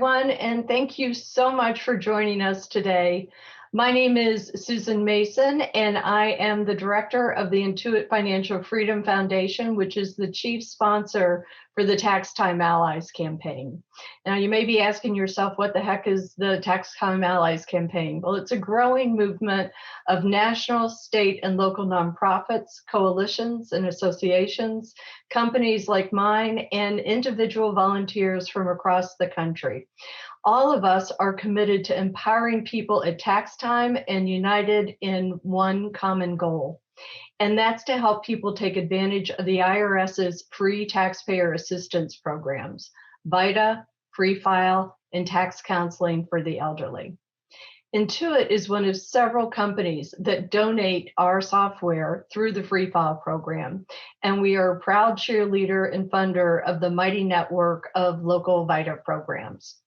everyone, and thank you so much for joining us today. My name is Susan Mason, and I am the director of the Intuit Financial Freedom Foundation, which is the chief sponsor for the Tax Time Allies campaign. Now, you may be asking yourself, what the heck is the Tax Time Allies campaign? Well, it's a growing movement of national, state, and local nonprofits, coalitions, and associations, companies like mine, and individual volunteers from across the country. All of us are committed to empowering people at tax time and united in one common goal. And that's to help people take advantage of the IRS's free taxpayer assistance programs, VITA, Free File, and tax counseling for the elderly. Intuit is one of several companies that donate our software through the Free File program, and we are a proud cheerleader and funder of the mighty network of local VITA programs.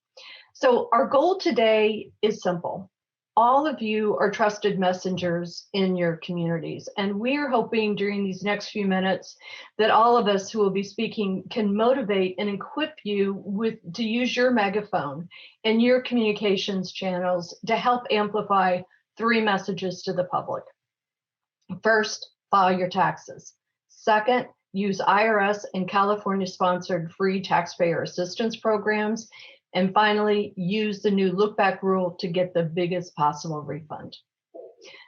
So our goal today is simple. All of you are trusted messengers in your communities, and we're hoping during these next few minutes that all of us who will be speaking can motivate and equip you to use your megaphone and your communications channels to help amplify 3 messages to the public. First, file your taxes. Second, use IRS and California-sponsored free taxpayer assistance programs. And finally, use the new look-back rule to get the biggest possible refund.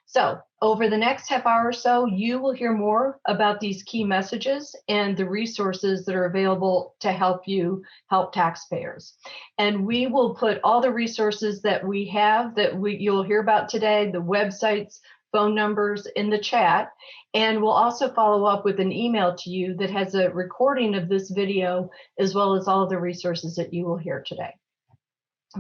So over the next half hour or so, you will hear more about these key messages and the resources that are available to help you help taxpayers. And we will put all the resources that we have you'll hear about today, the websites, phone numbers in the chat, and we'll also follow up with an email to you that has a recording of this video as well as all of the resources that you will hear today.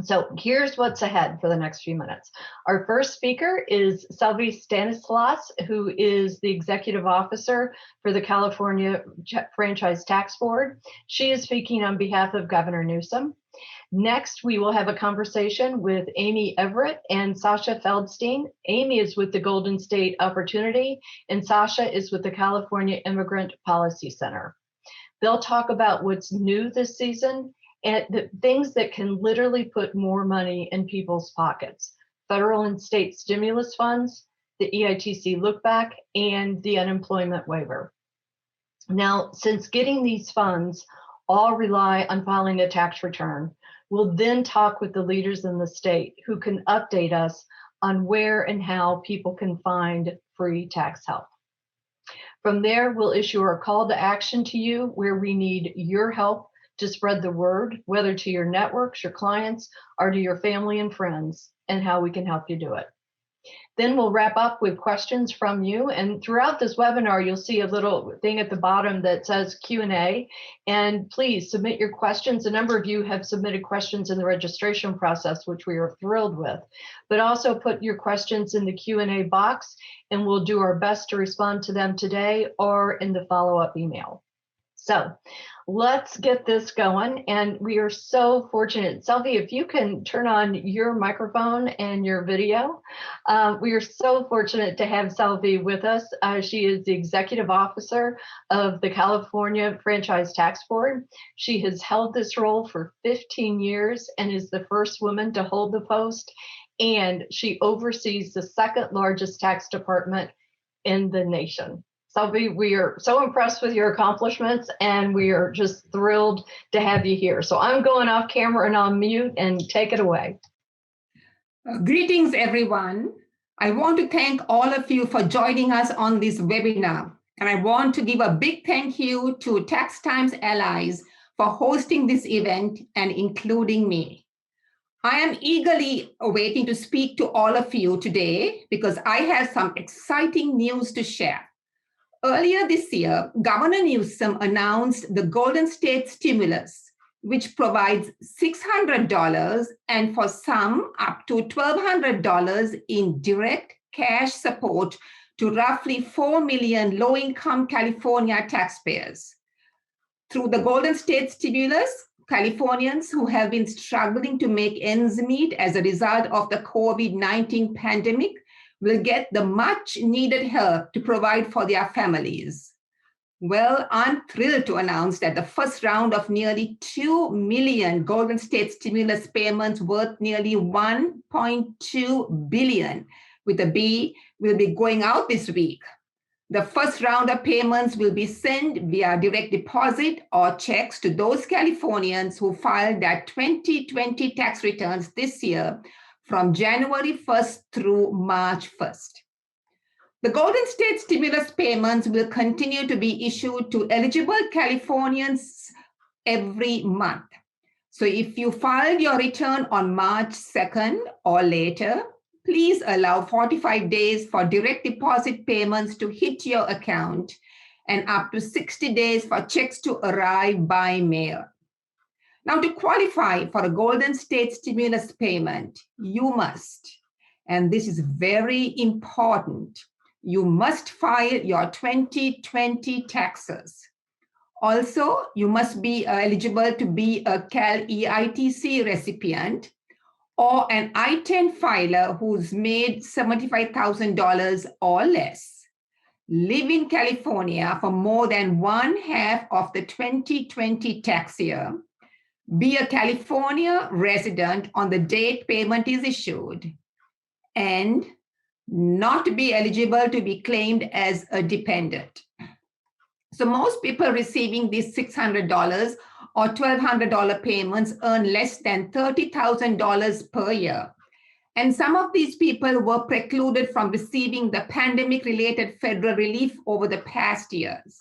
So here's what's ahead for the next few minutes. Our first speaker is Selvi Stanislas, who is the executive officer for the California Franchise Tax Board. She is speaking on behalf of Governor Newsom. Next, we will have a conversation with Amy Everett and Sasha Feldstein. Amy is with the Golden State Opportunity, and Sasha is with the California Immigrant Policy Center. They'll talk about what's new this season and the things that can literally put more money in people's pockets: federal and state stimulus funds, the EITC lookback, and the unemployment waiver. Now, since getting these funds all rely on filing a tax return, we'll then talk with the leaders in the state who can update us on where and how people can find free tax help. From there, we'll issue our call to action to you where we need your help to spread the word, whether to your networks, your clients, or to your family and friends, and how we can help you do it. Then we'll wrap up with questions from you. And throughout this webinar, you'll see a little thing at the bottom that says Q&A. And please submit your questions. A number of you have submitted questions in the registration process, which we are thrilled with. But also put your questions in the Q&A box, and we'll do our best to respond to them today or in the follow-up email. So let's get this going. And we are so fortunate. Selvi, if you can turn on your microphone and your video. We are so fortunate to have Selvi with us. She is the executive officer of the California Franchise Tax Board. She has held this role for 15 years and is the first woman to hold the post. And she oversees the second largest tax department in the nation. Selvi, we are so impressed with your accomplishments, and we are just thrilled to have you here. So I'm going off camera and on mute, and take it away. Greetings, everyone. I want to thank all of you for joining us on this webinar. And I want to give a big thank you to Tax Times Allies for hosting this event and including me. I am eagerly waiting to speak to all of you today because I have some exciting news to share. Earlier this year, Governor Newsom announced the Golden State Stimulus, which provides $600 and for some up to $1,200 in direct cash support to roughly 4 million low-income California taxpayers. Through the Golden State Stimulus, Californians who have been struggling to make ends meet as a result of the COVID-19 pandemic will get the much needed help to provide for their families. Well, I'm thrilled to announce that the first round of nearly 2 million Golden State stimulus payments worth nearly 1.2 billion with a B will be going out this week. The first round of payments will be sent via direct deposit or checks to those Californians who filed their 2020 tax returns this year from January 1st through March 1st. The Golden State stimulus payments will continue to be issued to eligible Californians every month. So if you filed your return on March 2nd or later, please allow 45 days for direct deposit payments to hit your account and up to 60 days for checks to arrive by mail. Now, to qualify for a Golden State stimulus payment, you must, and this is very important, you must file your 2020 taxes. Also, you must be eligible to be a Cal EITC recipient or an I-10 filer who's made $75,000 or less, live in California for more than one half of the 2020 tax year, be a California resident on the date payment is issued, and not be eligible to be claimed as a dependent. So most people receiving these $600 or $1,200 payments earn less than $30,000 per year. And some of these people were precluded from receiving the pandemic-related federal relief over the past years.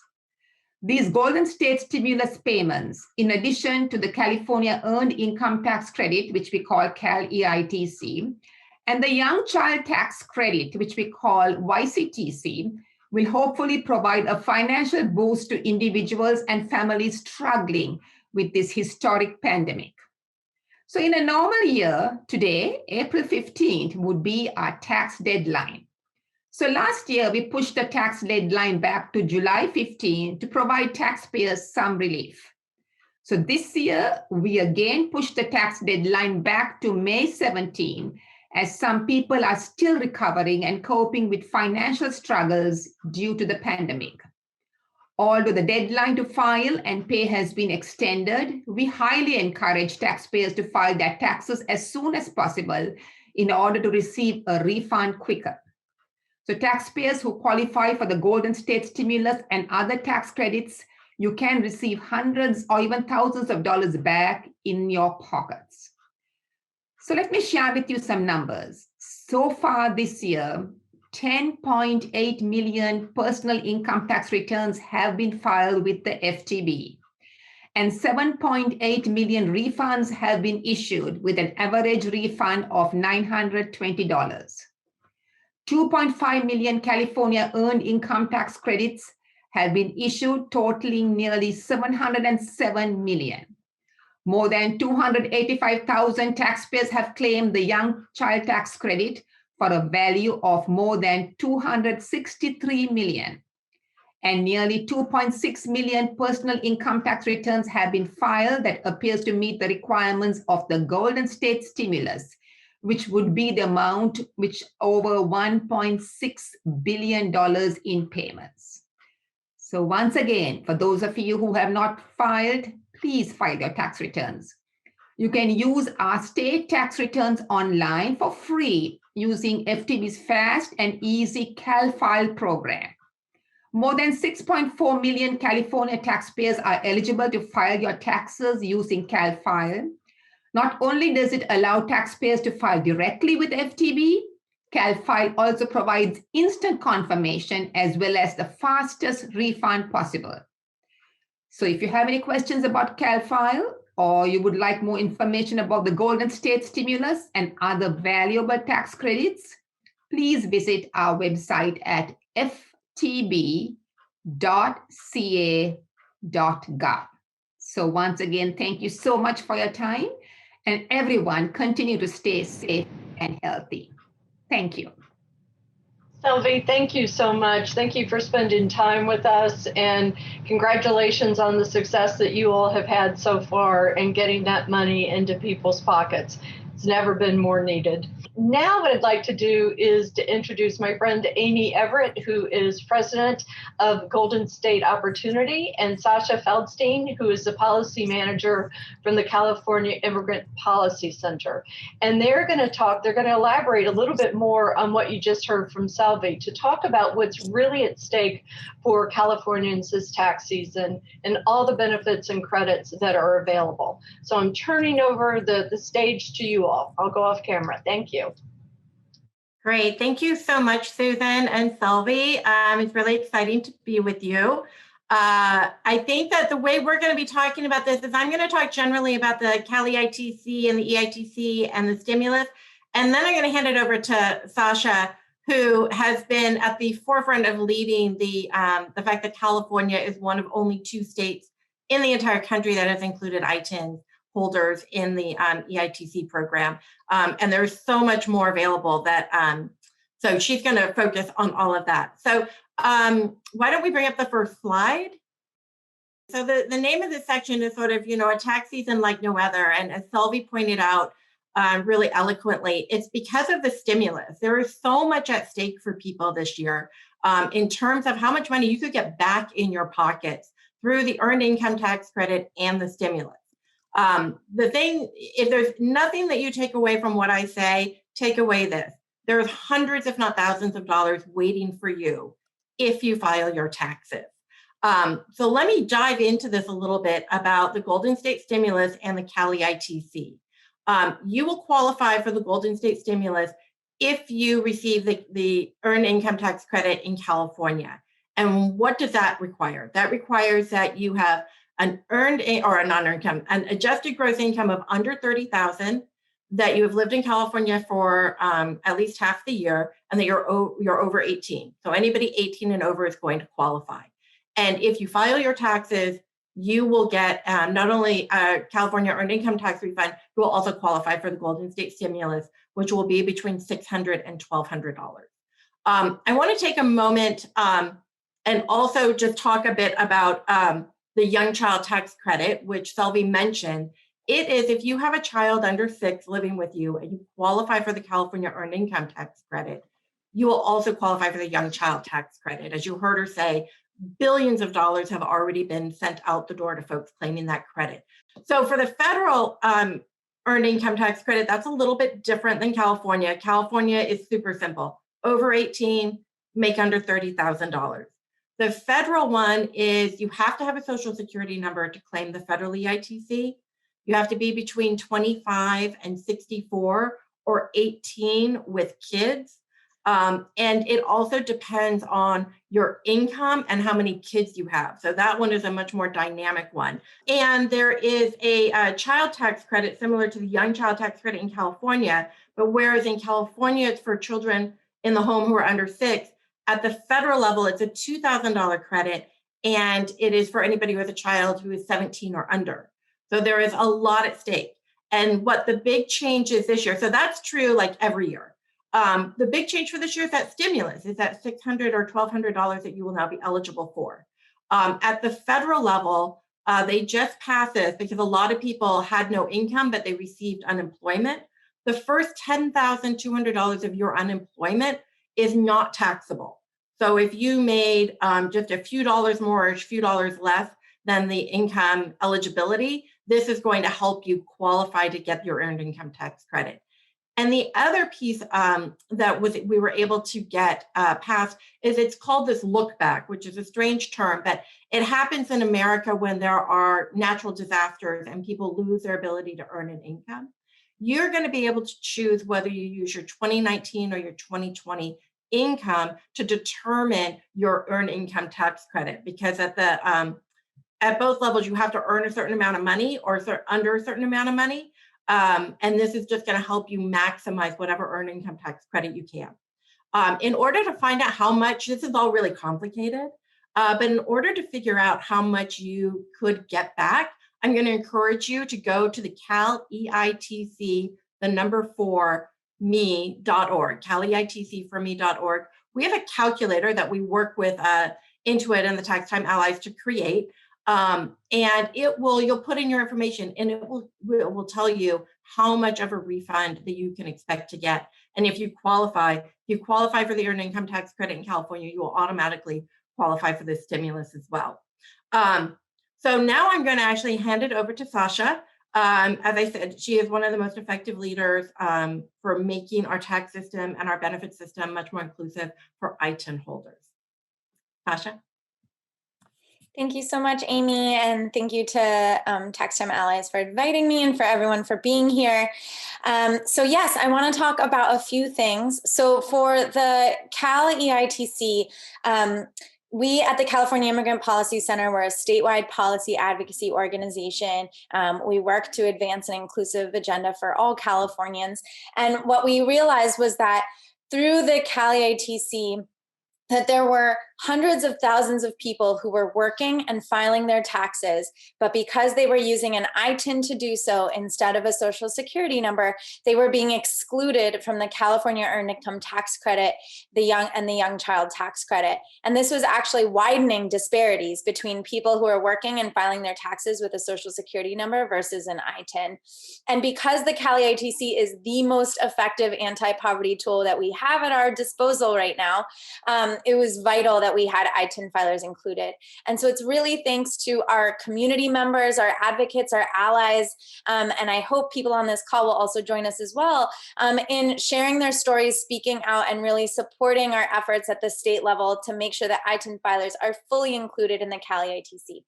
These Golden State stimulus payments, in addition to the California Earned Income Tax Credit, which we call Cal EITC, and the Young Child Tax Credit, which we call YCTC, will hopefully provide a financial boost to individuals and families struggling with this historic pandemic. So in a normal year, today, April 15th, would be our tax deadline. So last year, we pushed the tax deadline back to July 15 to provide taxpayers some relief. So this year, we again pushed the tax deadline back to May 17, as some people are still recovering and coping with financial struggles due to the pandemic. Although the deadline to file and pay has been extended, we highly encourage taxpayers to file their taxes as soon as possible in order to receive a refund quicker. So taxpayers who qualify for the Golden State stimulus and other tax credits, you can receive hundreds or even thousands of dollars back in your pockets. So let me share with you some numbers. So far this year, 10.8 million personal income tax returns have been filed with the FTB, and 7.8 million refunds have been issued with an average refund of $920. 2.5 million California Earned Income Tax Credits have been issued, totaling nearly $707 million. More than 285,000 taxpayers have claimed the Young Child Tax Credit for a value of more than $263 million. And nearly 2.6 million personal income tax returns have been filed that appears to meet the requirements of the Golden State stimulus, which would be the amount which over $1.6 billion in payments. So once again, for those of you who have not filed, please file your tax returns. You can use our state tax returns online for free using FTB's fast and easy CalFile program. More than 6.4 million California taxpayers are eligible to file your taxes using CalFile. Not only does it allow taxpayers to file directly with FTB, CalFile also provides instant confirmation as well as the fastest refund possible. So if you have any questions about CalFile, or you would like more information about the Golden State stimulus and other valuable tax credits, please visit our website at ftb.ca.gov. So once again, thank you so much for your time, and everyone continue to stay safe and healthy. Thank you. Sylvie, thank you so much. Thank you for spending time with us, and congratulations on the success that you all have had so far in getting that money into people's pockets. It's never been more needed. Now what I'd like to do is to introduce my friend Amy Everett, who is president of Golden State Opportunity, and Sasha Feldstein, who is the policy manager from the California Immigrant Policy Center. And they're going to elaborate a little bit more on what you just heard from Salvi to talk about what's really at stake for Californians this tax season and all the benefits and credits that are available. So I'm turning over the stage to you all. I'll go off camera. Thank you. Great. Thank you so much, Susan and Selvi. It's really exciting to be with you. I think that the way we're going to be talking about this is I'm going to talk generally about the Cali ITC and the EITC and the stimulus. And then I'm going to hand it over to Sasha, who has been at the forefront of leading the fact that California is one of only 2 states in the entire country that has included ITIN holders in the EITC program. And there's so much more available that, so she's going to focus on all of that. So why don't we bring up the first slide? So the name of this section is sort of, a tax season like no other. And as Selvi pointed out really eloquently, it's because of the stimulus. There is so much at stake for people this year in terms of how much money you could get back in your pockets through the earned income tax credit and the stimulus. The thing, if there's nothing that you take away from what I say, take away this. There's hundreds, if not thousands of dollars waiting for you if you file your taxes. So let me dive into this a little bit about the Golden State Stimulus and the Cali ITC. You will qualify for the Golden State Stimulus if you receive the earned income tax credit in California. And what does that require? That requires that you have an earned or a non-earned income, an adjusted gross income of under $30,000, that you have lived in California for at least half the year, and that you're over 18. So anybody 18 and over is going to qualify. And if you file your taxes, you will get not only a California earned income tax refund, you will also qualify for the Golden State Stimulus, which will be between $600 and $1,200. I want to take a moment and also just talk a bit about the Young Child Tax Credit, which Selvi mentioned. It is if you have a child under 6 living with you and you qualify for the California Earned Income Tax Credit, you will also qualify for the Young Child Tax Credit. As you heard her say, billions of dollars have already been sent out the door to folks claiming that credit. So for the federal Earned Income Tax Credit, that's a little bit different than California. California is super simple. Over 18, make under $30,000. The federal one is you have to have a social security number to claim the federal EITC. You have to be between 25 and 64 or 18 with kids. And it also depends on your income and how many kids you have. So that one is a much more dynamic one. And there is a child tax credit similar to the Young Child Tax Credit in California, but whereas in California, it's for children in the home who are under 6, at the federal level, it's a $2,000 credit, and it is for anybody who has a child who is 17 or under. So there is a lot at stake. And what the big change is this year, so that's true like every year. The big change for this year is that stimulus, is that $600 or $1,200 that you will now be eligible for. At the federal level, they just passed this because a lot of people had no income, but they received unemployment. The first $10,200 of your unemployment is not taxable. So if you made just a few dollars more or a few dollars less than the income eligibility, this is going to help you qualify to get your earned income tax credit. And the other piece that we were able to get passed is it's called this look back, which is a strange term, but it happens in America when there are natural disasters and people lose their ability to earn an income. You're going to be able to choose whether you use your 2019 or your 2020 income to determine your earned income tax credit, because at both levels you have to earn a certain amount of money or under a certain amount of money, and this is just going to help you maximize whatever earned income tax credit you can. In order to find out how much, this is all really complicated, but in order to figure out how much you could get back, I'm going to encourage you to go to the CalEITC, the number 4 me.org, CalEITCforme.org. We have a calculator that we work with Intuit and the Tax Time Allies to create, and you'll put in your information, and it will tell you how much of a refund that you can expect to get. And if you qualify for the earned income tax credit in California, you will automatically qualify for this stimulus as well. So now I'm going to actually hand it over to Sasha. As I said, she is one of the most effective leaders for making our tax system and our benefit system much more inclusive for ITIN holders. Sasha? Thank you so much, Amy, and thank you to Tax Time Allies for inviting me and for everyone for being here. So yes, I want to talk about a few things. So for the Cal EITC, we at the California Immigrant Policy Center, we're a statewide policy advocacy organization. We work to advance an inclusive agenda for all Californians. And what we realized was that through the Cal EITC, that there were hundreds of thousands of people who were working and filing their taxes, but because they were using an ITIN to do so instead of a social security number, they were being excluded from the California Earned Income Tax Credit, the Young Child Tax Credit. And this was actually widening disparities between people who are working and filing their taxes with a social security number versus an ITIN. And because the Cal EITC is the most effective anti-poverty tool that we have at our disposal right now, it was vital that we had ITIN filers included. And so it's really thanks to our community members, our advocates, our allies, and I hope people on this call will also join us as well in sharing their stories, speaking out, and really supporting our efforts at the state level to make sure that ITIN filers are fully included in the Cal EITC.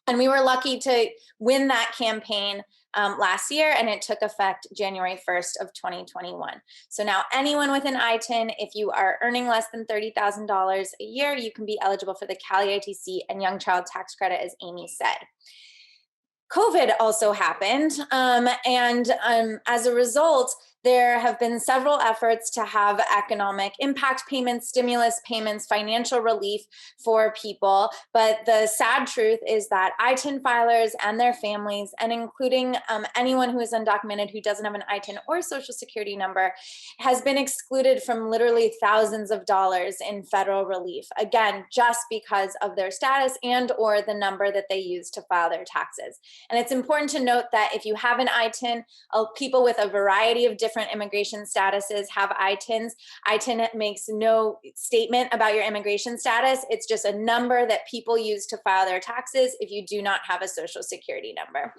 And we were lucky to win that campaign last year, and it took effect January 1st of 2021. So now anyone with an ITIN, if you are earning less than $30,000 a year, you can be eligible for the Cal EITC and Young Child Tax Credit, as Amy said. COVID also happened, and as a result, there have been several efforts to have economic impact payments, stimulus payments, financial relief for people. But the sad truth is that ITIN filers and their families, and including anyone who is undocumented who doesn't have an ITIN or social security number, has been excluded from literally thousands of dollars in federal relief. Again, just because of their status and or the number that they use to file their taxes. And it's important to note that if you have an ITIN, people with a variety of different immigration statuses have ITINs. ITIN makes no statement about your immigration status. It's just a number that people use to file their taxes if you do not have a social security number.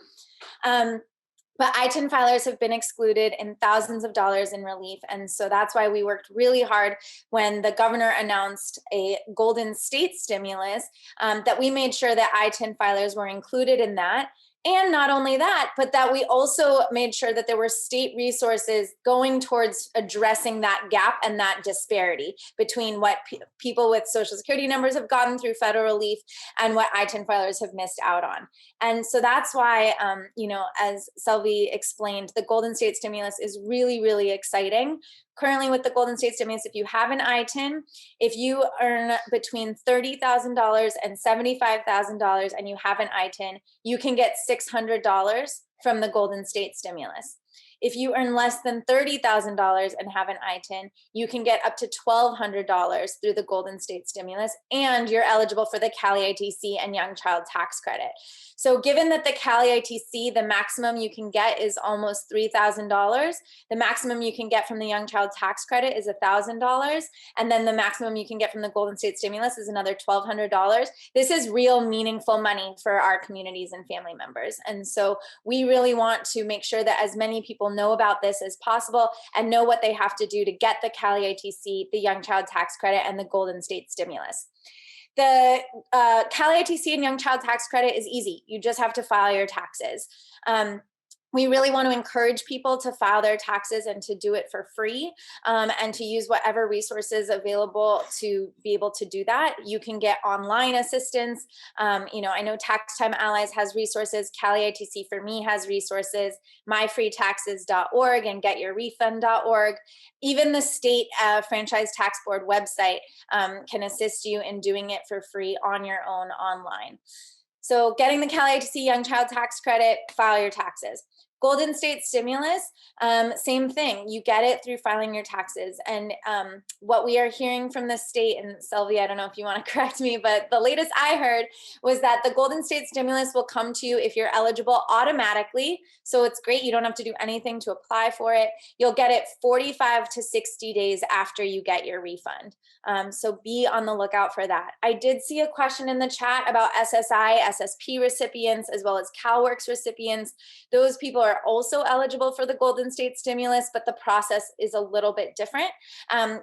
But ITIN filers have been excluded in thousands of dollars in relief. And so that's why we worked really hard when the governor announced a Golden State stimulus, that we made sure that ITIN filers were included in that. And not only that, but that we also made sure that there were state resources going towards addressing that gap and that disparity between what people with social security numbers have gotten through federal relief and what ITIN filers have missed out on. And so that's why, as Selvi explained, the Golden State stimulus is really, really exciting. Currently with the Golden State stimulus, if you have an ITIN, if you earn between $30,000 and $75,000 and you have an ITIN, you can get $600 from the Golden State stimulus. If you earn less than $30,000 and have an ITIN, you can get up to $1,200 through the Golden State stimulus, and you're eligible for the Cal EITC and Young Child Tax Credit. So given that the Cal EITC, the maximum you can get is almost $3,000, the maximum you can get from the Young Child Tax Credit is $1,000, and then the maximum you can get from the Golden State stimulus is another $1,200. This is real meaningful money for our communities and family members. And so we really want to make sure that as many people know about this as possible and know what they have to do to get the Cal EITC, the Young Child Tax Credit, and the Golden State stimulus. The Cal EITC and Young Child Tax Credit is easy. You just have to file your taxes. We really want to encourage people to file their taxes and to do it for free, and to use whatever resources available to be able to do that. You can get online assistance. I know Tax Time Allies has resources. Cal EITC for Me has resources. myfreetaxes.org and getyourrefund.org. Even the state franchise tax board website can assist you in doing it for free on your own online. So getting the Cal EITC Young Child Tax Credit, file your taxes. Golden State Stimulus, same thing. You get it through filing your taxes. And what we are hearing from the state, and Sylvia, I don't know if you want to correct me, but the latest I heard was that the Golden State Stimulus will come to you if you're eligible automatically. So it's great. You don't have to do anything to apply for it. You'll get it 45 to 60 days after you get your refund. So be on the lookout for that. I did see a question in the chat about SSI, SSP recipients, as well as CalWORKs recipients. Those people are also eligible for the Golden State Stimulus, but the process is a little bit different.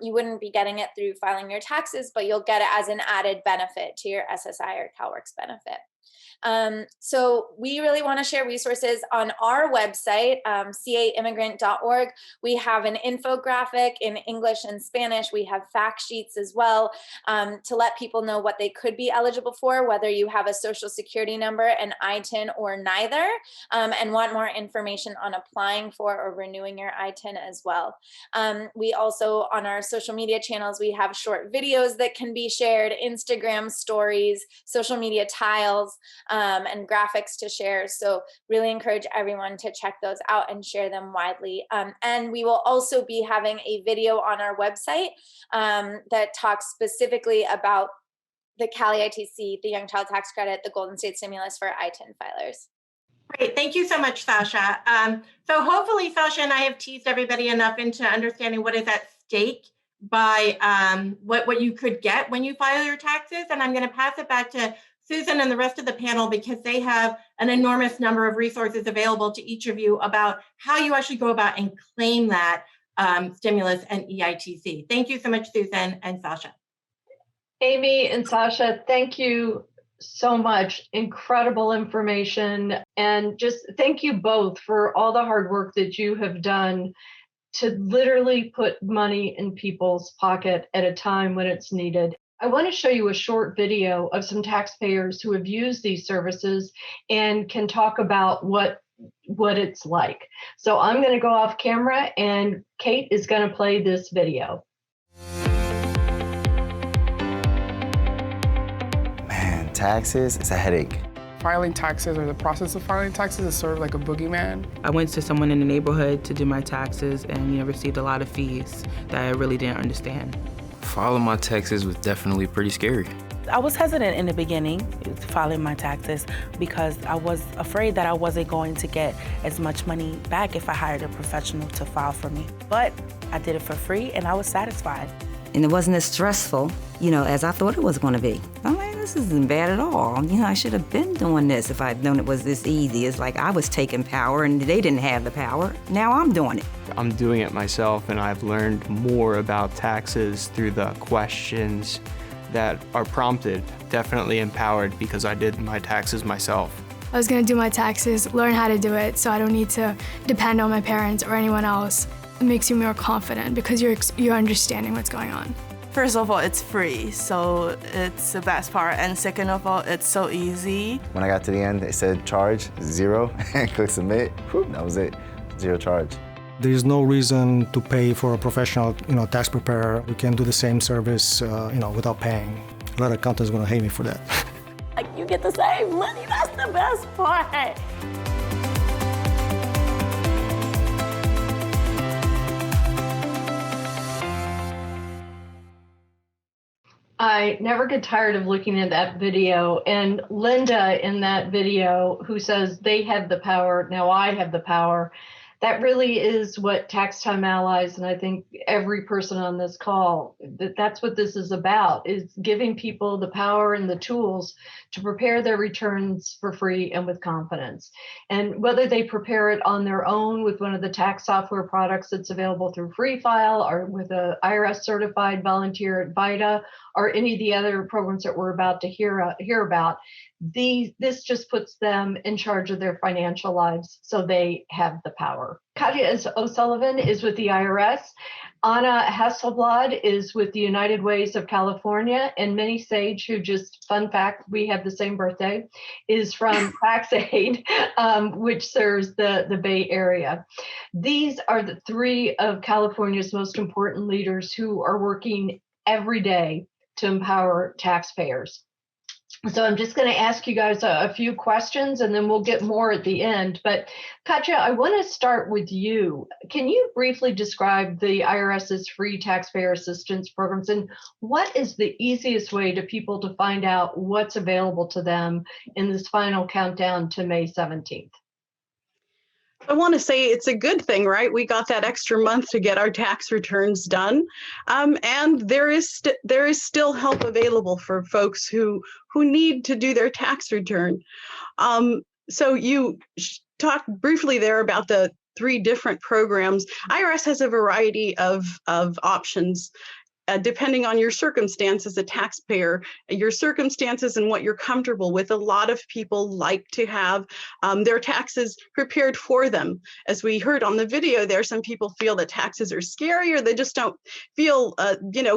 You wouldn't be getting it through filing your taxes, but you'll get it as an added benefit to your SSI or CalWORKs benefit. So we really want to share resources on our website, caimmigrant.org. We have an infographic in English and Spanish. We have fact sheets as well, to let people know what they could be eligible for, whether you have a social security number, an ITIN, or neither, and want more information on applying for or renewing your ITIN as well. We also, on our social media channels, we have short videos that can be shared, Instagram stories, social media tiles, and graphics to share. So really encourage everyone to check those out and share them widely. And we will also be having a video on our website that talks specifically about the Cali ITC, the Young Child Tax Credit, the Golden State Stimulus for ITIN filers. Great. Thank you so much, Sasha. So hopefully Sasha and I have teased everybody enough into understanding what is at stake by what you could get when you file your taxes. And I'm going to pass it back to Susan and the rest of the panel, because they have an enormous number of resources available to each of you about how you actually go about and claim that stimulus and EITC. Thank you so much, Susan and Sasha. Amy and Sasha, thank you so much. Incredible information. And just thank you both for all the hard work that you have done to literally put money in people's pocket at a time when it's needed. I want to show you a short video of some taxpayers who have used these services and can talk about what it's like. So I'm going to go off camera and Kate is going to play this video. Man, taxes, it's a headache. Filing taxes, or the process of filing taxes, is sort of like a boogeyman. I went to someone in the neighborhood to do my taxes and received a lot of fees that I really didn't understand. Filing my taxes was definitely pretty scary. I was hesitant in the beginning filing my taxes because I was afraid that I wasn't going to get as much money back if I hired a professional to file for me. But I did it for free and I was satisfied. And it wasn't as stressful, as I thought it was going to be. I'm like, this isn't bad at all. I should have been doing this if I'd known it was this easy. It's like I was taking power and they didn't have the power. Now I'm doing it. I'm doing it myself, and I've learned more about taxes through the questions that are prompted. Definitely empowered because I did my taxes myself. I was going to do my taxes, learn how to do it so I don't need to depend on my parents or anyone else. It makes you more confident because you're understanding what's going on. First of all, it's free, so it's the best part. And second of all, it's so easy. When I got to the end, it said charge, 0, and click submit. Whew, that was it, 0 charge. There's no reason to pay for a professional, tax preparer. We can do the same service, without paying. A lot of accountants are gonna hate me for that. Like, you get the same money, that's the best part. I never get tired of looking at that video. And Linda in that video, who says they have the power, now I have the power. That really is what Tax Time Allies, and I think every person on this call, that's what this is about, is giving people the power and the tools to prepare their returns for free and with confidence. And whether they prepare it on their own with one of the tax software products that's available through Free File, or with a IRS certified volunteer at VITA, or any of the other programs that we're about to hear about, this just puts them in charge of their financial lives, so they have the power. Katya O'Sullivan is with the IRS. Anna Hasselblad is with the United Ways of California, and Minnie Sage, who just, fun fact, we have the same birthday, is from TaxAid, which serves the Bay Area. These are the three of California's most important leaders who are working every day to empower taxpayers. So I'm just going to ask you guys a few questions and then we'll get more at the end. But Katja, I want to start with you. Can you briefly describe the IRS's free taxpayer assistance programs and what is the easiest way to people to find out what's available to them in this final countdown to May 17th? I want to say it's a good thing, right? We got that extra month to get our tax returns done, and there is still help available for folks who need to do their tax return. So you talked briefly there about the 3 different programs. IRS has a variety of options. Depending on your circumstance as a taxpayer, your circumstances and what you're comfortable with. A lot of people like to have their taxes prepared for them. As we heard on the video there, some people feel that taxes are scary or they just don't feel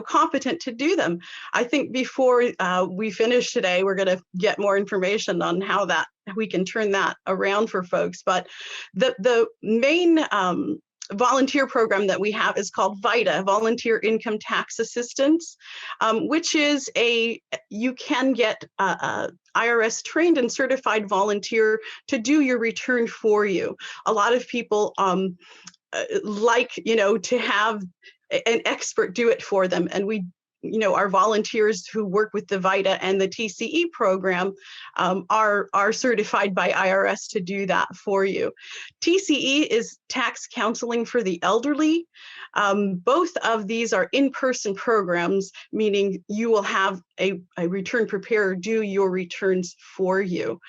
competent to do them. I think before we finish today, we're going to get more information on how that we can turn that around for folks. But the main volunteer program that we have is called VITA, Volunteer Income Tax Assistance, which is you can get a IRS trained and certified volunteer to do your return for you. A lot of people like, to have an expert do it for them. And we our volunteers who work with the VITA and the TCE program are certified by IRS to do that for you. TCE is tax counseling for the elderly. Both of these are in-person programs, meaning you will have a return preparer do your returns for you.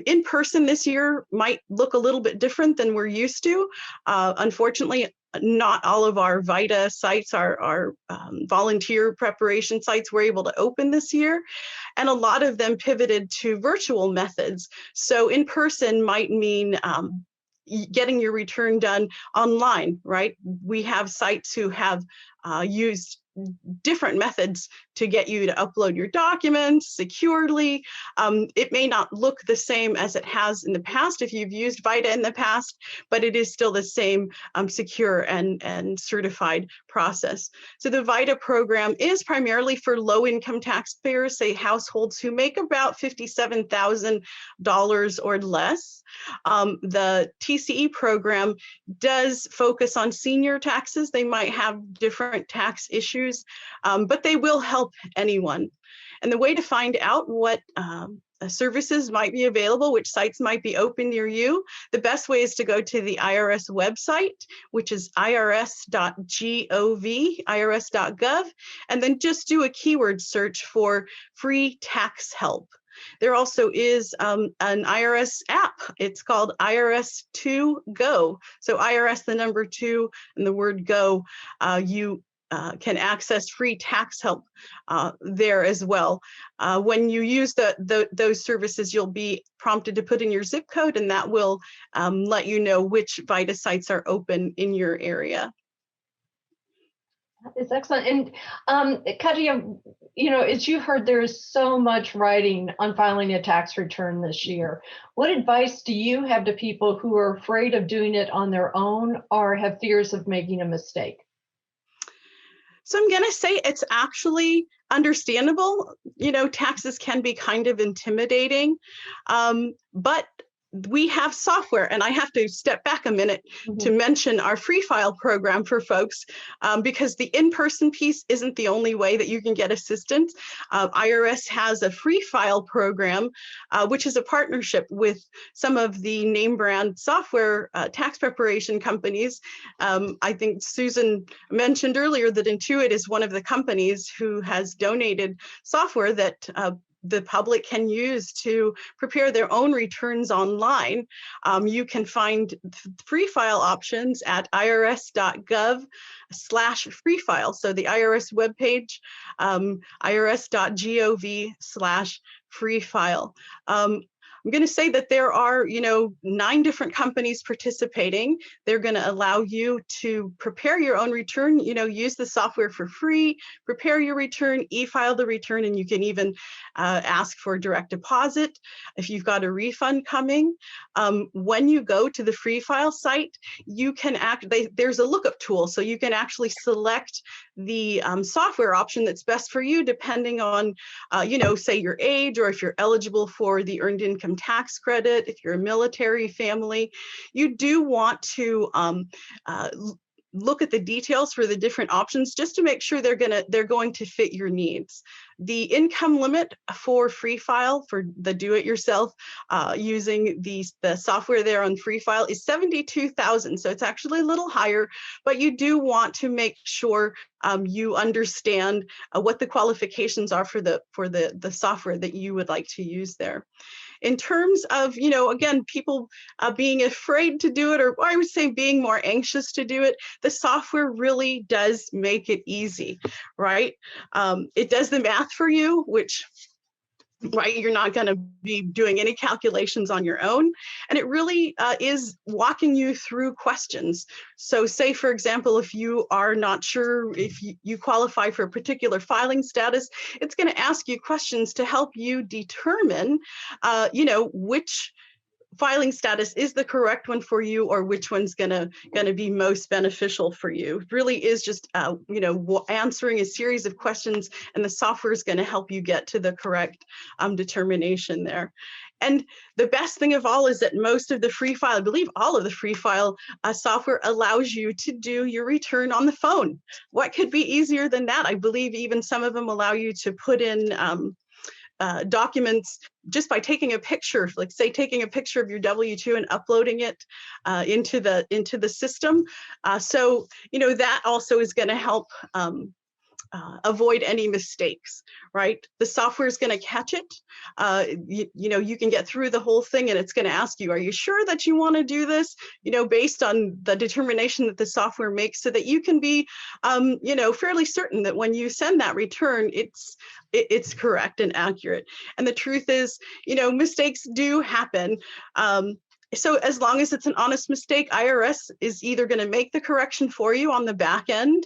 In person this year might look a little bit different than we're used to. Unfortunately, not all of our VITA sites, our volunteer preparation sites, were able to open this year. And a lot of them pivoted to virtual methods. So in person might mean getting your return done online, right? We have sites who have used different methods to get you to upload your documents securely. It may not look the same as it has in the past if you've used VITA in the past, but it is still the same secure and certified process. So the VITA program is primarily for low-income taxpayers, say households who make about $57,000 or less. The TCE program does focus on senior taxes. They might have different tax issues, but they will help anyone. And the way to find out what services might be available, which sites might be open near you, the best way is to go to the IRS website, which is irs.gov, irs.gov, and then just do a keyword search for free tax help. There also is an IRS app. It's called IRS2 Go. So IRS, the number 2, and the word go. You can access free tax help there as well. When you use those services, you'll be prompted to put in your zip code, and that will let you know which VITA sites are open in your area. It's excellent. And Katja, as you heard, there is so much writing on filing a tax return this year. What advice do you have to people who are afraid of doing it on their own or have fears of making a mistake? So I'm going to say it's actually understandable. Taxes can be kind of intimidating, but we have software, and I have to step back a minute to mention our free file program for folks, because the in-person piece isn't the only way that you can get assistance. IRS has a free file program, which is a partnership with some of the name brand software tax preparation companies. I think Susan mentioned earlier that Intuit is one of the companies who has donated software that the public can use to prepare their own returns online. You can find free file options at irs.gov/free file. So the IRS webpage, irs.gov/free file. I'm going to say that there are, 9 different companies participating. They're going to allow you to prepare your own return, use the software for free, prepare your return, e-file the return, and you can even ask for direct deposit if you've got a refund coming. When you go to the Free File site, you can there's a lookup tool, so you can actually select the software option that's best for you, depending on, say your age, or if you're eligible for the Earned Income Tax Credit, if you're a military family. You do want to look at the details for the different options just to make sure they're going to fit your needs. The income limit for Free File, for the do-it-yourself using the software there on Free File, is $72,000. So it's actually a little higher, but you do want to make sure you understand what the qualifications are for the software that you would like to use there. In terms of, again, people being afraid to do it, or I would say being more anxious to do it, the software really does make it easy, right? It does the math for you, which, right, you're not going to be doing any calculations on your own. And it really is walking you through questions. So say, for example, if you are not sure if you qualify for a particular filing status, it's going to ask you questions to help you determine, which filing status is the correct one for you, or which one's gonna be most beneficial for you. It really is just answering a series of questions, and the software is going to help you get to the correct determination there. And the best thing of all is that most of the Free File, I believe all of the Free File software, allows you to do your return on the phone. What could be easier than that? I believe even some of them allow you to put in documents just by taking a picture, like say taking a picture of your W-2 and uploading it into the system. So that also is going to help avoid any mistakes, right? The software is going to catch it. You can get through the whole thing, and it's going to ask you, are you sure that you want to do this? Based on the determination that the software makes, so that you can be, fairly certain that when you send that return, it's correct and accurate. And the truth is, mistakes do happen. So as long as it's an honest mistake, IRS is either going to make the correction for you on the back end,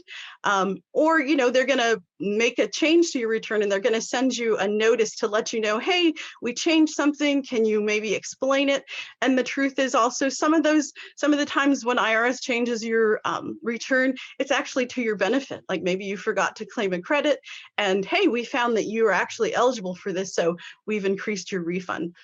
or they're going to make a change to your return, and they're going to send you a notice to let you know, hey, we changed something, can you maybe explain it? And the truth is also, some of the times when IRS changes your return, it's actually to your benefit. Like maybe you forgot to claim a credit, and hey, we found that you are actually eligible for this, so we've increased your refund.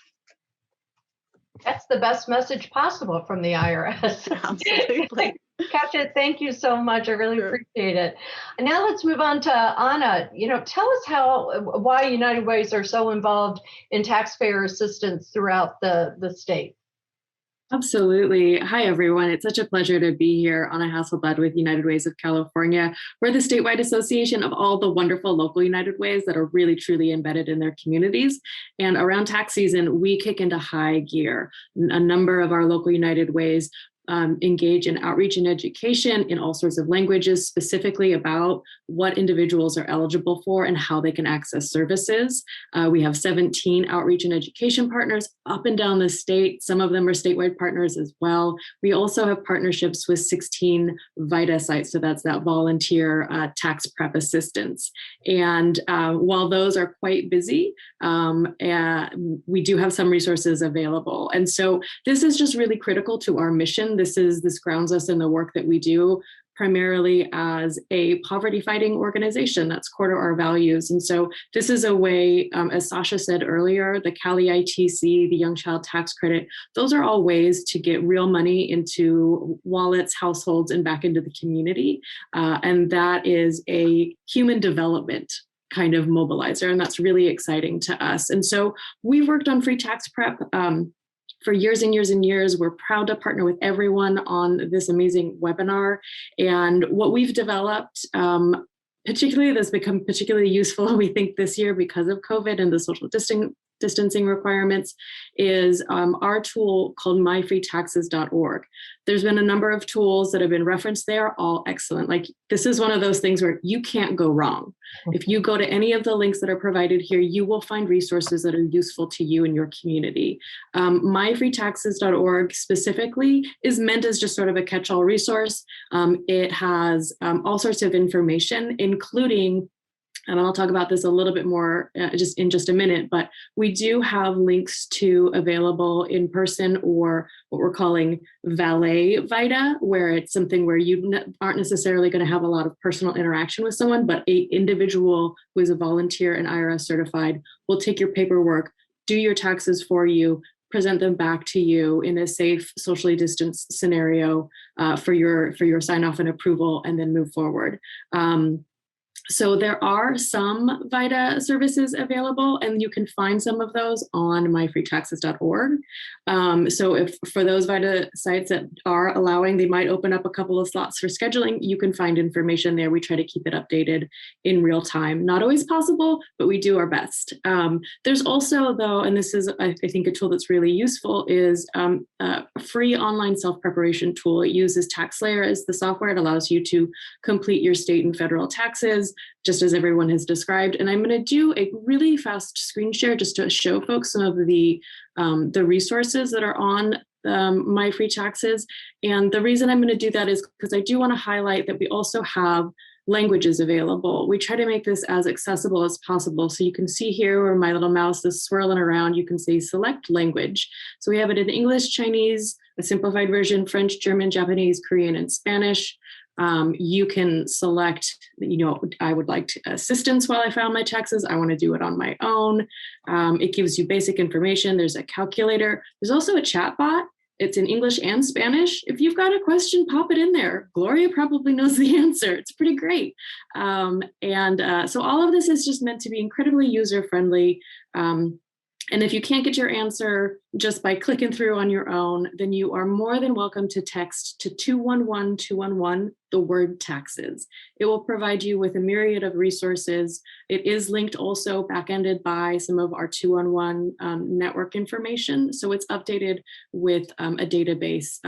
That's the best message possible from the IRS. Absolutely. Katja, thank you so much. I really appreciate it. And now let's move on to Anna. Tell us why United Ways are so involved in taxpayer assistance throughout the state. Absolutely. Hi, everyone. It's such a pleasure to be here. Anna Hasselblad with United Ways of California. We're the statewide association of all the wonderful local United Ways that are really, truly embedded in their communities. And around tax season, we kick into high gear. A number of our local United Ways engage in outreach and education in all sorts of languages, specifically about what individuals are eligible for and how they can access services. We have 17 outreach and education partners up and down the state. Some of them are statewide partners as well. We also have partnerships with 16 VITA sites, so that's that volunteer tax prep assistance. And while those are quite busy, we do have some resources available. And so this is just really critical to our mission. This grounds us in the work that we do, primarily as a poverty fighting organization. That's core to our values. And so this is a way, as Sasha said earlier, the Cali ITC, the Young Child Tax Credit, those are all ways to get real money into wallets, households, and back into the community. And that is a human development kind of mobilizer. And that's really exciting to us. And so we've worked on free tax prep for years and years and years. We're proud to partner with everyone on this amazing webinar. And what we've developed, particularly that's become particularly useful, we think, this year because of COVID and the social distancing requirements is our tool called myfreetaxes.org. There's been a number of tools that have been referenced there, all excellent. Like, this is one of those things where you can't go wrong. If you go to any of the links that are provided here, you will find resources that are useful to you and your community. Myfreetaxes.org specifically is meant as just sort of a catch-all resource. It has all sorts of information, including, and I'll talk about this a little bit more just in a minute, but we do have links to available in person, or what we're calling valet VITA, where it's something where you aren't necessarily going to have a lot of personal interaction with someone, but an individual who is a volunteer and IRS certified will take your paperwork, do your taxes for you, present them back to you in a safe, socially distanced scenario for your sign off and approval, and then move forward. So there are some VITA services available, and you can find some of those on myfreetaxes.org. So if for those VITA sites that are allowing, they might open up a couple of slots for scheduling. You can find information there. We try to keep it updated in real time. Not always possible, but we do our best. There's also, though, and this is, I think, a tool that's really useful, is a free online self-preparation tool. It uses TaxSlayer as the software. It allows you to complete your state and federal taxes, just as everyone has described. And I'm going to do a really fast screen share just to show folks some of the resources that are on My Free Taxes. And the reason I'm going to do that is because I do want to highlight that we also have languages available. We try to make this as accessible as possible. So you can see here where my little mouse is swirling around, you can say select language. So we have it in English, Chinese, a simplified version, French, German, Japanese, Korean, and Spanish. You can select, I would like assistance while I file my taxes. I want to do it on my own. It gives you basic information. There's a calculator. There's also a chat bot. It's in English and Spanish. If you've got a question, pop it in there. Gloria probably knows the answer. It's pretty great. So all of this is just meant to be incredibly user-friendly. And if you can't get your answer just by clicking through on your own, then you are more than welcome to text to 211-211 the word taxes. It will provide you with a myriad of resources. It is linked also back-ended by some of our 211 network information. So it's updated with a database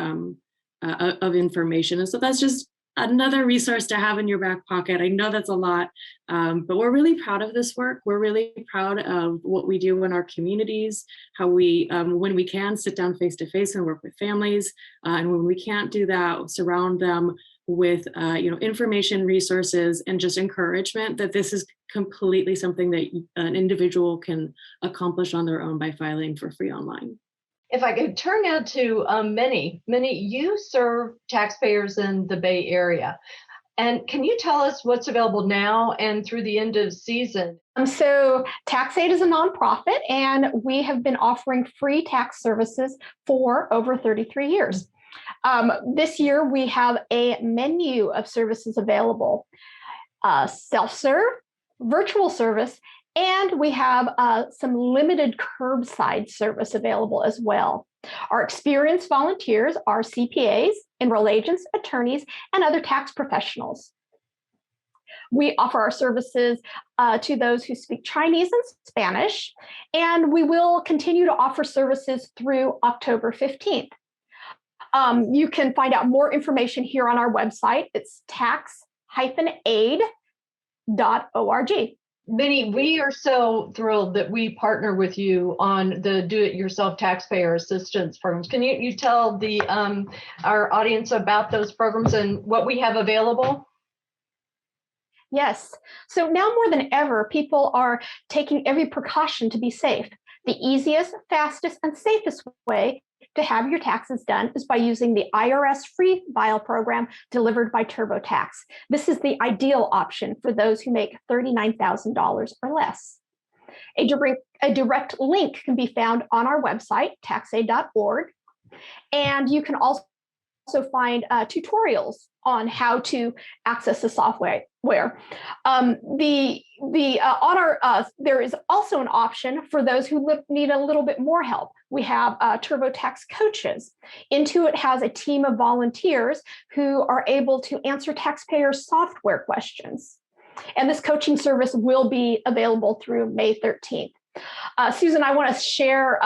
of information. And so that's just another resource to have in your back pocket. I know that's a lot, but we're really proud of this work. We're really proud of what we do in our communities, how we, when we can, sit down face-to-face and work with families. And when we can't do that, surround them with information, resources, and just encouragement that this is completely something that an individual can accomplish on their own by filing for free online. If I could turn now to Minnie, you serve taxpayers in the Bay Area. And can you tell us what's available now and through the end of season? So TaxAid is a nonprofit, and we have been offering free tax services for over 33 years. This year, we have a menu of services available, self-serve, virtual service, and we have some limited curbside service available as well. Our experienced volunteers are CPAs, enrolled agents, attorneys, and other tax professionals. We offer our services to those who speak Chinese and Spanish, and we will continue to offer services through October 15th. You can find out more information here on our website. It's tax-aid.org. Minnie, we are so thrilled that we partner with you on the do-it-yourself taxpayer assistance programs. Can you tell the our audience about those programs and what we have available? Yes. So now more than ever, people are taking every precaution to be safe. The easiest, fastest, and safest way to have your taxes done is by using the IRS free file program delivered by TurboTax. This is the ideal option for those who make $39,000 or less. A direct link can be found on our website, taxaid.org, and you can also find tutorials on how to access the software. There is also an option for those who need a little bit more help. We have TurboTax coaches. Intuit has a team of volunteers who are able to answer taxpayer software questions. And this coaching service will be available through May 13th. Susan, I want to share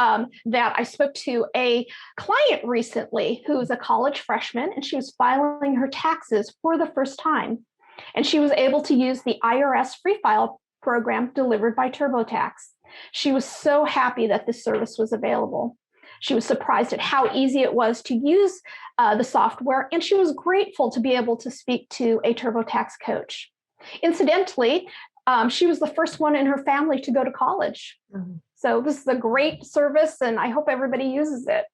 that I spoke to a client recently who is a college freshman, and she was filing her taxes for the first time. And she was able to use the IRS free file program delivered by TurboTax. She was so happy that this service was available. She was surprised at how easy it was to use the software, and she was grateful to be able to speak to a TurboTax coach. Incidentally, she was the first one in her family to go to college. Mm-hmm. So this is a great service, and I hope everybody uses it.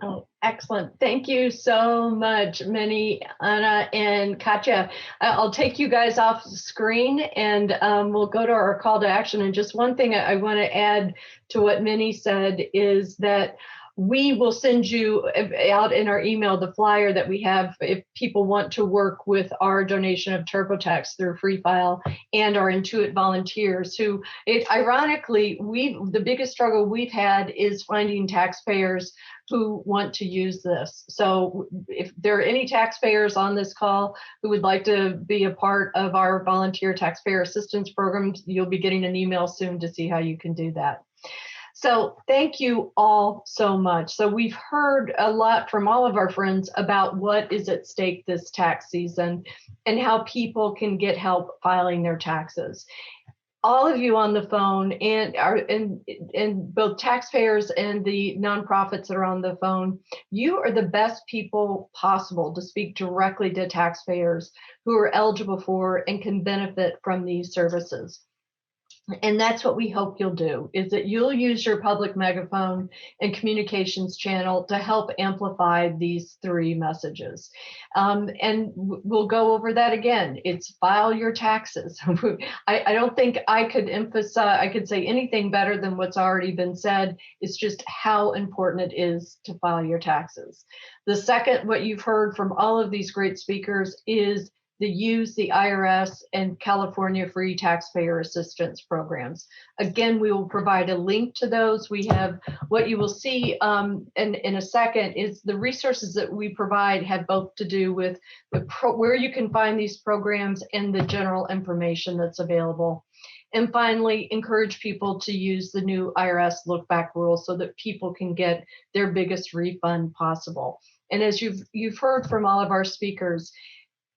Oh, excellent. Thank you so much, Minnie, Anna, and Katya. I'll take you guys off the screen, and we'll go to our call to action. And just one thing I want to add to what Minnie said is that we will send you out in our email the flyer that we have if people want to work with our donation of TurboTax through Free File and our Intuit volunteers who, ironically, the biggest struggle we've had is finding taxpayers who want to use this. So if there are any taxpayers on this call who would like to be a part of our volunteer taxpayer assistance programs, you'll be getting an email soon to see how you can do that. So thank you all so much. So we've heard a lot from all of our friends about what is at stake this tax season and how people can get help filing their taxes. All of you on the phone and both taxpayers and the nonprofits that are on the phone, you are the best people possible to speak directly to taxpayers who are eligible for and can benefit from these services. And that's what we hope you'll do, is that you'll use your public megaphone and communications channel to help amplify these three messages. And we'll go over that again. It's file your taxes. I don't think I could say anything better than what's already been said. It's just how important it is to file your taxes. The second, what you've heard from all of these great speakers is the IRS and California free taxpayer assistance programs. Again, we will provide a link to those. We have what you will see in a second is the resources that we provide have both to do with where you can find these programs and the general information that's available. And finally, encourage people to use the new IRS look back rule so that people can get their biggest refund possible. And as you've heard from all of our speakers,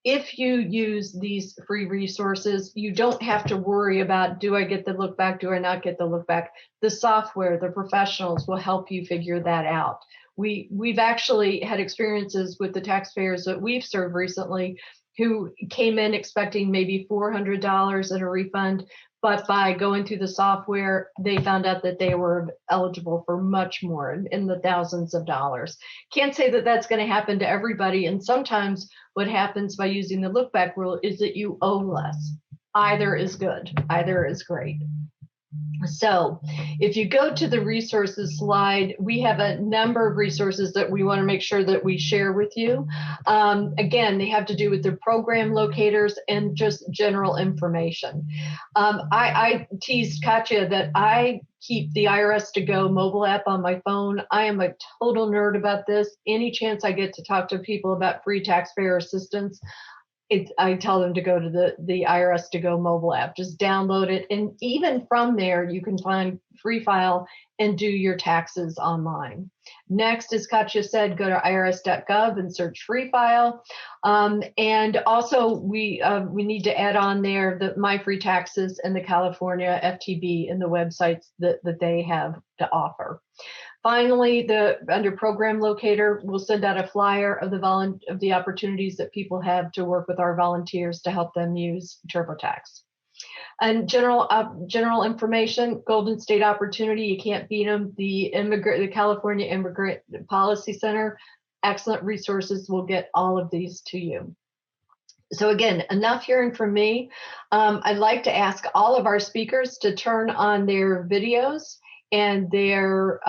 if you use these free resources, you don't have to worry about, do I get the look back? Do I not get the look back? The software, the professionals will help you figure that out. We've actually had experiences with the taxpayers that we've served recently who came in expecting maybe $400 in a refund, but by going through the software, they found out that they were eligible for much more, in the thousands of dollars. Can't say that that's going to happen to everybody. And sometimes what happens by using the look back rule is that you owe less. Either is good, either is great. So if you go to the resources slide, we have a number of resources that we want to make sure that we share with you. Again, they have to do with the program locators and just general information. I teased Katya that I keep the IRS to Go mobile app on my phone. I am a total nerd about this. Any chance I get to talk to people about free taxpayer assistance, I tell them to go to the IRS to Go mobile app. Just download it. And even from there, you can find Free File and do your taxes online. Next, as Katya said, go to irs.gov and search Free File. And also, we need to add on there the My Free Taxes and the California FTB and the websites that they have to offer. Finally, under program locator, we'll send out a flyer of the opportunities that people have to work with our volunteers to help them use TurboTax. And general information, Golden State Opportunity, you can't beat them. The California Immigrant Policy Center, excellent resources. We'll get all of these to you. So again, enough hearing from me. I'd like to ask all of our speakers to turn on their videos and their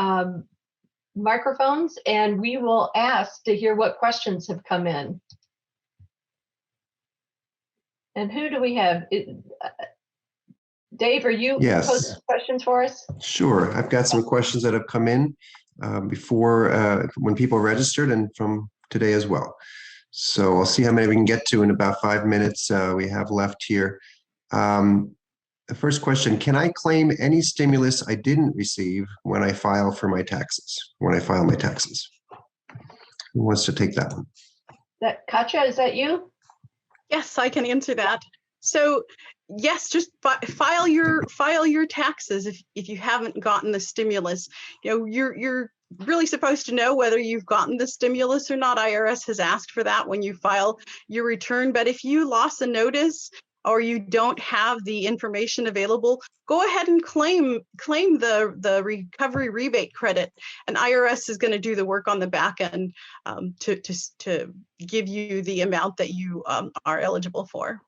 microphones, and we will ask to hear what questions have come in. And who do we have? Dave, are you posting questions for us? Sure. I've got some questions that have come in before when people registered and from today as well. So I'll see how many we can get to in about 5 minutes we have left here. The first question, can I claim any stimulus I didn't receive when I file for my taxes, when I file my taxes? Who wants to take that one? Katja, is that you? Yes, I can answer that. So yes, just file your taxes if you haven't gotten the stimulus. You know, you're really supposed to know whether you've gotten the stimulus or not. IRS has asked for that when you file your return. But if you lost a notice or you don't have the information available, go ahead and claim the recovery rebate credit, and IRS is going to do the work on the back end to give you the amount that you are eligible for.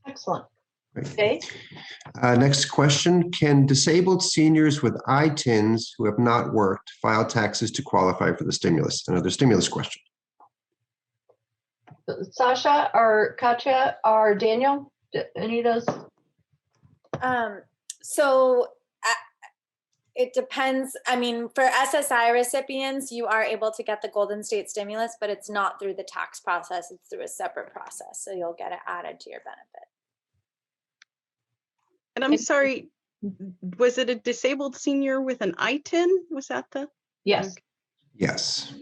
Excellent. Okay. Next question, can disabled seniors with ITINs who have not worked file taxes to qualify for the stimulus? Another stimulus question. Sasha or Katja or Daniel, any of those? It depends. I mean, for SSI recipients, you are able to get the Golden State stimulus, but it's not through the tax process. It's through a separate process. So you'll get it added to your benefit. And I'm sorry, was it a disabled senior with an ITIN? Was that the? Yes. Yes.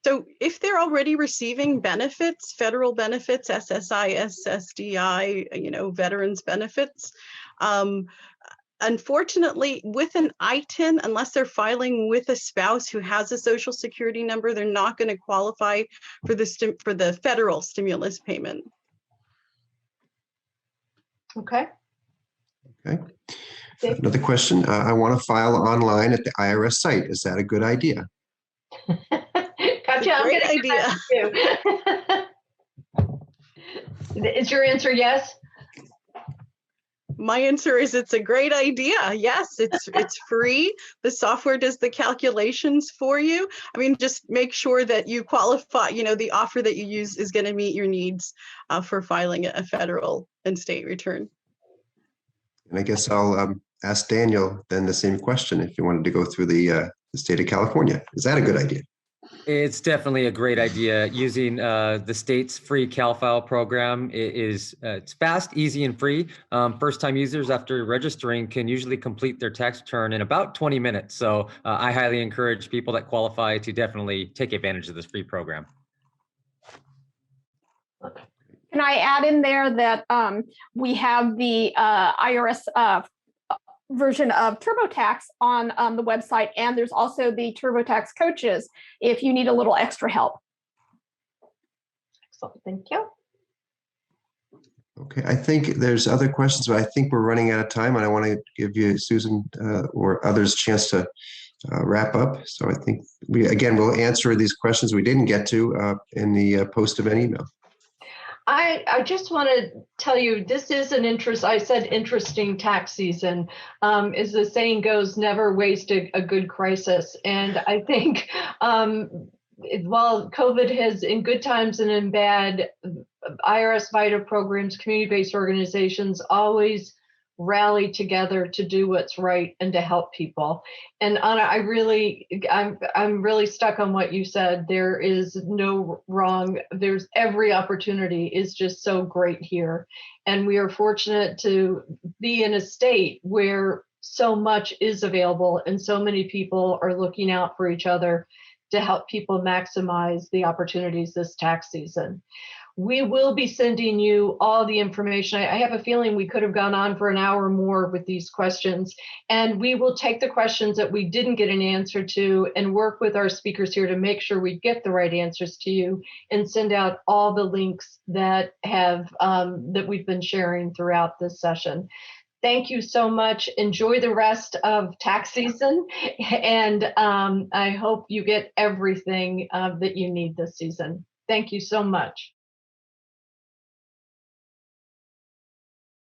So if they're already receiving benefits, federal benefits, SSI, SSDI, you know, veterans benefits, unfortunately, with an ITIN, unless they're filing with a spouse who has a social security number, they're not going to qualify for the federal stimulus payment. Okay. Okay. Another question. I want to file online at the IRS site. Is that a good idea? Katja, great idea. Is your answer yes? My answer is it's a great idea. Yes, it's free. The software does the calculations for you. I mean, just make sure that you qualify, you know, the offer that you use is going to meet your needs for filing a federal and state return. And I guess I'll ask Daniel then the same question if you wanted to go through the state of California. Is that a good idea? It's definitely a great idea. Using the state's free CalFile program it's fast, easy, and free. First-time users, after registering, can usually complete their tax return in about 20 minutes. So I highly encourage people that qualify to definitely take advantage of this free program. Can I add in there that we have the IRS version of TurboTax on the website, and there's also the TurboTax coaches if you need a little extra help. Excellent, thank you. Okay, I think there's other questions, but I think we're running out of time, and I want to give you, Susan, or others a chance to wrap up. So I think we'll answer these questions we didn't get to in the post event email. I just want to tell you, this is I said interesting tax season. As the saying goes, never waste a good crisis. And I think while COVID has, in good times and in bad, IRS VITA programs, community-based organizations always rally together to do what's right and to help people. And Anna, I'm really stuck on what you said. There is no wrong. There's every opportunity is just so great here. And we are fortunate to be in a state where so much is available and so many people are looking out for each other to help people maximize the opportunities this tax season. We will be sending you all the information. I have a feeling we could have gone on for an hour more with these questions, and we will take the questions that we didn't get an answer to and work with our speakers here to make sure we get the right answers to you and send out all the links that that we've been sharing throughout this session. Thank you so much. Enjoy the rest of tax season, and I hope you get everything that you need this season. Thank you so much.